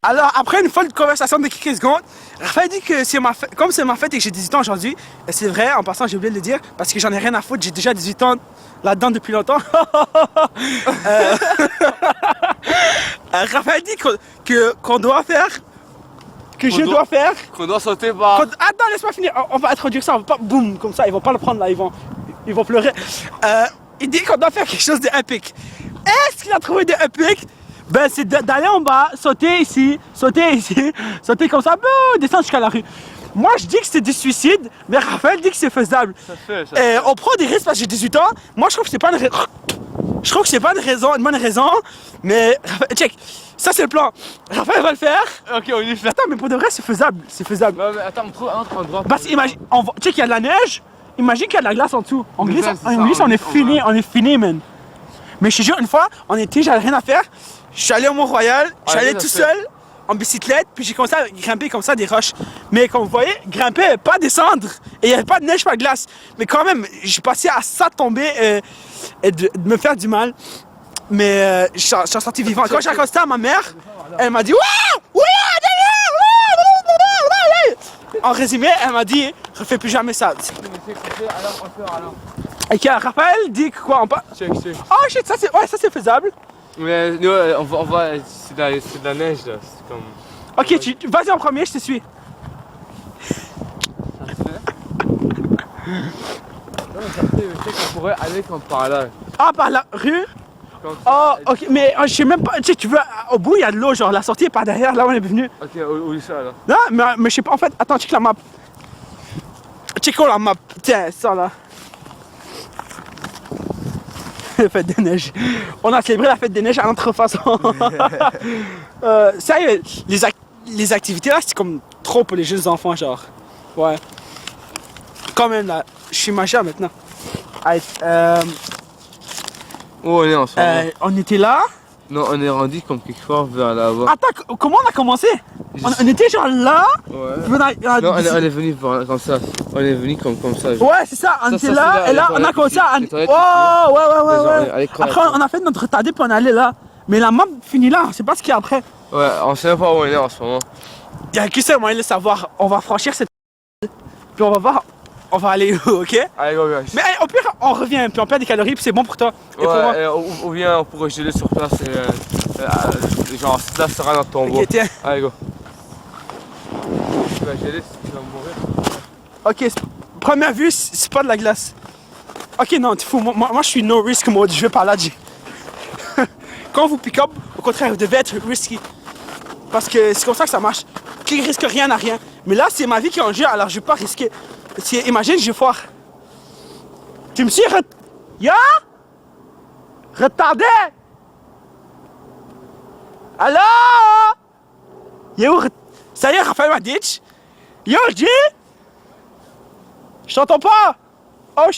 Alors, après une folle conversation de quelques secondes, Raphaël dit que comme c'est ma fête et que j'ai 18 ans aujourd'hui, et c'est vrai, en passant, j'ai oublié de le dire, parce que j'en ai rien à foutre, j'ai déjà 18 ans là-dedans depuis longtemps. Raphaël dit qu'on doit faire, que je dois faire... Qu'on doit sauter par... Attends, laisse-moi finir, on va introduire ça, on va pas, boum, comme ça, ils vont pas le prendre là, ils vont pleurer. Il dit qu'on doit faire quelque chose d'épique. Est-ce qu'il a trouvé d'épique? Ben c'est d'aller en bas, sauter ici, sauter comme ça, descendre jusqu'à la rue. Moi je dis que c'est du suicide, mais Raphaël dit que c'est faisable. Ça fait. On prend des risques parce que j'ai 18 ans. Moi je trouve que c'est pas une bonne raison, mais check, ça c'est le plan. Raphaël va le faire. Ok, on y fait. Attends, mais pour de vrai c'est faisable, Ouais, mais attends, on trouve un autre endroit. Parce qu'imagine, check, il y a de la neige, imagine qu'il y a de la glace en dessous. On glisse, on on est fini, man. Mais je te jure, une fois, en été, j'avais rien à faire. Je suis allé au Mont-Royal, je suis allé tout seul, en bicyclette, puis j'ai commencé à grimper comme ça des roches. Mais comme vous voyez, grimper, pas descendre. Et il n'y avait pas de neige, pas de glace. Mais quand même, j'ai passé à ça de tomber et de me faire du mal. Mais je suis sorti vivant. Quand j'ai accosté à ma mère, elle m'a dit « Waouh! En résumé, elle m'a dit « Refais plus jamais ça. » Et Raphaël dit que quoi, Check. Oh shit, ça c'est faisable. Mais nous, on va c'est de la neige là, c'est comme... Ok, vas-y en premier, je te suis. Ça fait... Non mais ça fait, je sais qu'on pourrait aller comme par là. Ah, par la rue? Comme Oh, ok, mais je sais même pas, tu sais, tu veux, au bout il y a de l'eau, genre la sortie est par derrière, là où on est venu. Ok, où est ça alors? Non, mais je sais pas, en fait, attends, check la map. Checkons la map, tiens, ça là. Fête des neiges. On a célébré la fête des neiges à notre façon. Sérieux, les activités là, c'est comme trop pour les jeunes enfants, genre. Ouais. Quand même là, je suis majeur maintenant. Allez, Où on est en ce moment? on était là. Non, on est rendu comme quelque part vers là-bas. Attends, comment on a commencé? On était genre là. Ouais. Non, on est venu comme ça. On est venu comme ça. Ouais, c'est ça, on était là, et là on a commencé à... Oh, ouais. Après on a fait notre retardé puis on est allé là. Mais la map finit là, on sait pas ce qu'il y a après. Ouais, on sait même pas où on est en ce moment. Il y a que ça moyen de le savoir. On va franchir cette... Puis on va voir, on va aller où, ok? Allez, go, Mais allez, au pire, on revient, puis on perd des calories, puis c'est bon pour toi. Et pour moi. Ou bien on pourrait geler sur place et genre là sera notre tombeau. Ok, tiens. Allez, go. Tu vas geler si tu vas mourir. Ok, première vue, c'est pas de la glace. Ok, non, tu fous. Moi je suis no risk mode, je vais par là, G. Quand vous pick up, au contraire, vous devez être risky. Parce que c'est comme ça que ça marche. Qui risque rien n'a rien. Mais là, c'est ma vie qui est en jeu, alors je vais pas risquer. Imagine, je foire. Tu me suis retardé. Allô? Yo, ça y est, Raphaël m'a ditch. Yo, G? Je t'entends pas. Oh,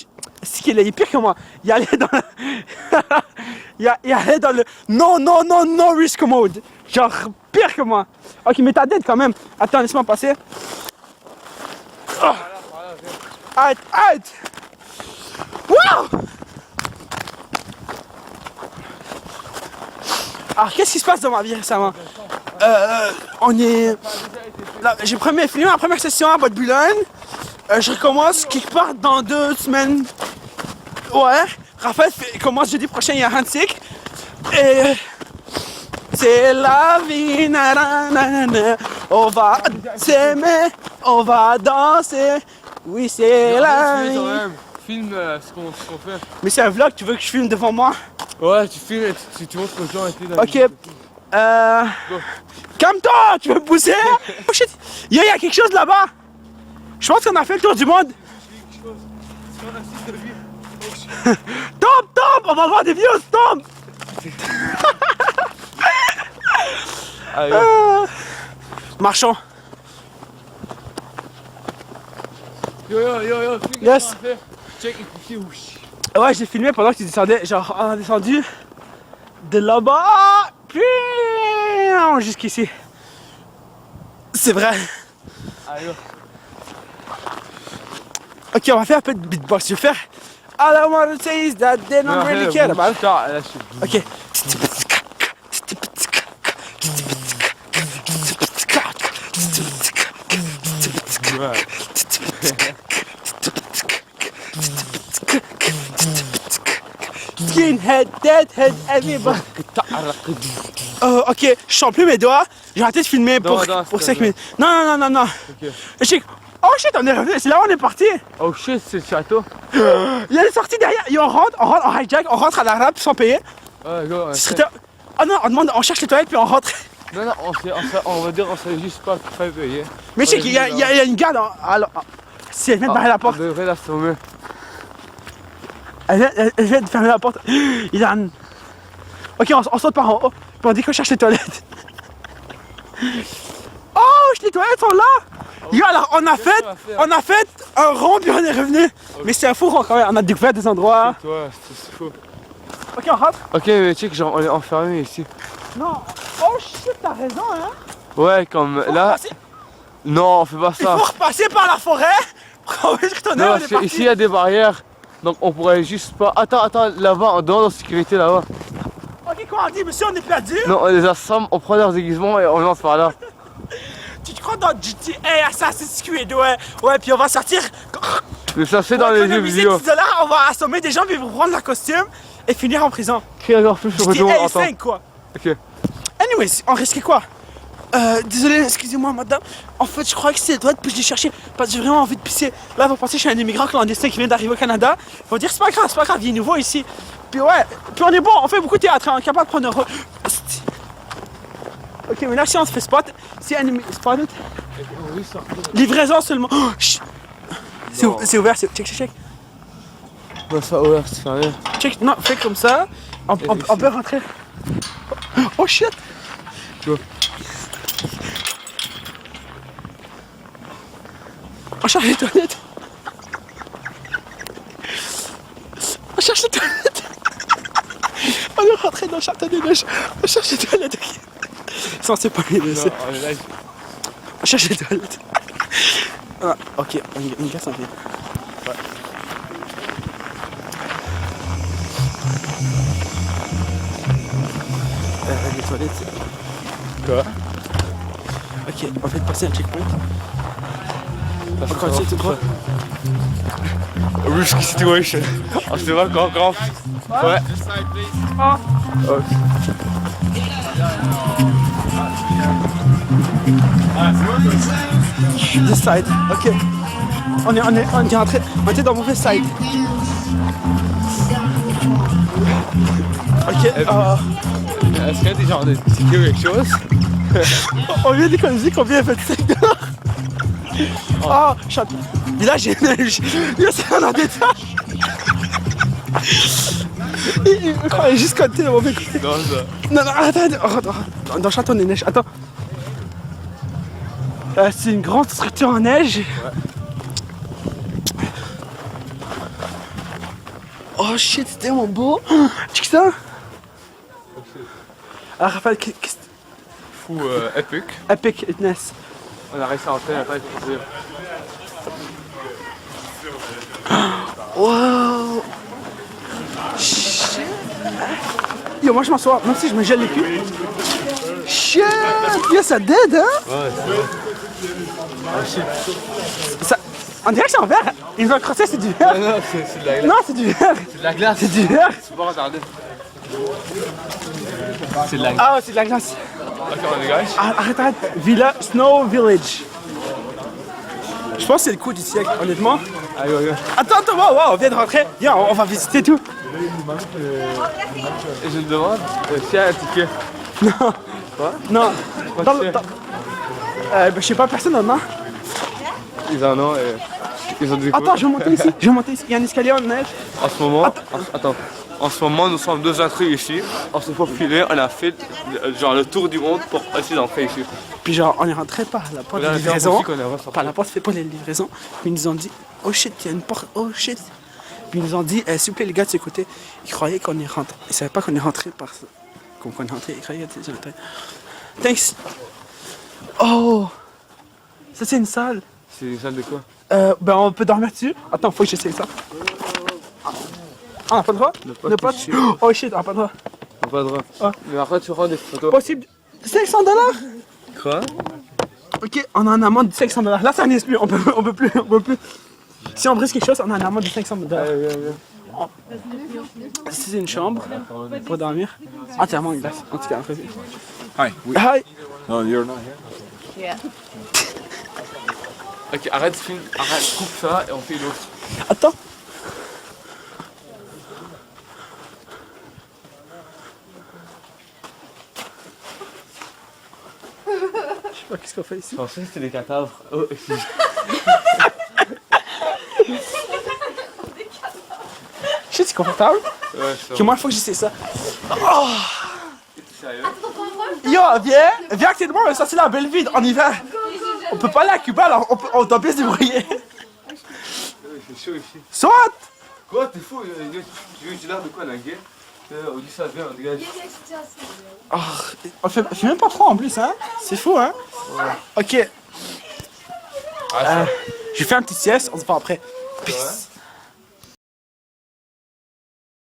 c'est qu'il est pire que moi. Il allait dans le... il allait dans le... Non risk mode. Genre, pire que moi. Ok, mais t'as dead quand même. Attends, laisse-moi passer. Oh. Arrête. Wow! Alors, qu'est-ce qui se passe dans ma vie récemment? On est... J'ai fini ma première session à Bois-de-Boulogne. Je recommence quelque part dans 2 semaines. Ouais. Raphaël commence jeudi prochain, il y a Hansik. Et... C'est la vie, nanana. On va s'aimer, on va danser. Oui, c'est la vie. Filme ce qu'on fait. Mais c'est un vlog, tu veux que je filme devant moi? Ouais, tu filmes et tu montres aux gens et tout. Ok. Calme-toi, tu veux me pousser? Oh shit, il y a quelque chose là-bas. Je pense qu'on a fait le tour du monde. Tombe, on va voir des views, tombe. Marchons. Yo, Yes. Check ici. Ouais, j'ai filmé pendant que tu descendais. Genre, on a descendu de là-bas, puis jusqu'ici. C'est vrai. Allez. Ok, on va faire un peu de beatbox. Je vais faire All I wanna say is that they don't really care about it. Ok. Skinhead, deadhead, everybody. Ok, je sens plus mes doigts. J'ai arrêté de filmer pour 5 minutes. Non. Ok. Oh shit, on est revenu. C'est là où on est parti. Oh shit, c'est le château. Il y a une sortie derrière. Et on rentre en hijack, on rentre à l'arabe sans payer. Ouais, go, Oh non, on cherche les toilettes puis on rentre. Non, on va dire, on sait juste pas faire payer. Mais je sais qu'il y a une garde. Alors, si elle vient de barrer la porte. On devrait l'assommer. Elle vient de fermer la porte. Il a un... Ok, on saute par en haut. Puis on dit qu'on cherche les toilettes. Oh, les toilettes sont là. Yo, alors on a fait un rond puis on est revenu. Mais c'est un fou rond quand même. On a découvert des endroits. Toi, c'est fou. Ok, on rentre. Ok, mais check, genre, on est enfermé ici. Non. Oh shit, t'as raison, hein. Ouais, comme là. Non, on fait pas Il ça. faut repasser par la forêt pour qu'on puisse retourner. Non, parce qu'ici il y a des barrières. Donc on pourrait juste pas. Attends, là-bas, en dehors de la sécurité là-bas. Ok, quoi on dit, monsieur, on est perdu. Non, on les assomme, on prend leurs déguisements et on lance par là. Tu te crois dans GTA Assassin's Creed, ouais. Ouais, puis on va sortir. Mais ça c'est dans les jeux vidéo. $10, on va assommer des gens, puis ils vont prendre leur costume et finir en prison. Crie encore plus sur le retour en temps. GTA 5, quoi. Ok. Anyways, on risquait quoi? Désolé, excusez-moi madame. En fait, je crois que c'est les toilettes, puis je les chercher parce que j'ai vraiment envie de pisser. Là, vous pensez que je suis un immigrant clandestin qui vient d'arriver au Canada. Ils vont dire c'est pas grave, il est nouveau ici. Puis ouais, puis on est bon, on fait beaucoup de théâtre, on est capable de prendre un Ok, mais là, si on se fait spot, c'est un spotted. Livraison seulement. Oh, c'est ouvert, check. Bah, ça ouvert, c'est fermé. Check, non, fais comme ça. On peut rentrer. Oh shit! Tu vois. On cherche les toilettes. On cherche les toilettes. On est rentré dans le château des neiges. On cherche les toilettes. Censé pas les laisser. On cherche les toilettes. Ah, ok, on y casse un peu. Ouais. Les toilettes, c'est... Quoi? Ok, on va passer un checkpoint. On continue tout droit. Risky situation. On se voit encore. Ouais. Ah. Ok. This side, ok. On est rentré, on était dans le mauvais side. Ok, Est-ce qu'il y a des genres de tickets ou quelque chose? on vient d'économiser combien? 25$. Oh, château. Village et neige. Yo, c'est un détail. Il croyait juste côté le mauvais côté. Non, ça. Non, attends. Dans le château des neiges, attends. C'est une grande structure en neige. Ouais. Oh shit, c'était tellement beau. Check ça. Ah, Raphaël, qu'est-ce que Fou, epic. Epicness. On a réussi à entrer, attends, il faut dire. Wow. Shit. Yo, moi je m'assois, même si je me gèle les culs. Shit. Yo, ça dead, hein? Ouais, c'est vrai. Ah shit. Ça... On dirait que c'est en verre. Ils ont crossé, c'est du verre. Non, c'est de la glace. Non, c'est du verre. C'est de la glace. C'est du verre. Tu peux pas regarder. C'est de la glace. Ah, c'est de la glace. Ok, on dégage. Ah, arrête. Villa, Snow Village. Je pense que c'est le coup du siècle, honnêtement. Allez, ouais. Attends, wow, on vient de rentrer. Viens, on va visiter tout. Et je me demande s'il y a un ticket. Non. Quoi? Non. Pas de ticket. Je sais pas, personne en a. Ils en ont et ils ont des Attends, je vais monter ici. Il y a un escalier en neige. En ce moment, attends. En ce moment, nous sommes deux intrus ici. On s'est faufilé, on a fait genre le tour du monde pour essayer d'entrer ici. Puis genre, on est rentré par la porte de livraison. Par la porte fait pas les livraisons. Puis ils nous ont dit, oh shit, il y a une porte, oh shit. Puis ils nous ont dit, s'il vous plaît les gars de ce côté, ils croyaient qu'on est rentré. Ils savaient pas qu'on est rentré par ça. Qu'on est rentré, ils croyaient qu'on était rentré. Thanks. Oh, ça c'est une salle. C'est une salle de quoi? Ben on peut dormir dessus. Attends, faut que j'essaye ça. Ah, on n'a pas le droit? Ne pas toucher. Oh shit, on n'a pas le droit. On n'a pas le droit. Ah. Mais après tu rends des photos. Possible. $500? Quoi? Ok, on a un amende de 500 $. Là, ça n'est plus. On peut plus. Si on brise quelque chose, on a un amende de 500 $. C'est une chambre pour dormir. Entièrement en glace. En tout cas, Hi. Hi. No, you're not here. Yeah. Ok, arrête, coupe ça et on fait l'autre. Attends. Je sais pas qu'est-ce qu'on fait ici. Je pensais que c'était des cadavres. Oh, excuse. Je sais, c'est confortable. Ouais, Que moi, il faut que j'essaie ça. T'es sérieux? Yo, viens à côté de moi, on va sortir la belle ville en hiver. On peut pas aller à Cuba, alors on doit bien se débrouiller. C'est chaud ici. Soit. Quoi, t'es fou? J'ai l'air de quoi, la guerre? On dit ça, viens, on dégage. Oh, on fait même pas froid en plus, hein. C'est fou, hein. Ok. Ah, Je vais faire une petite sieste, on se voit après. Peace.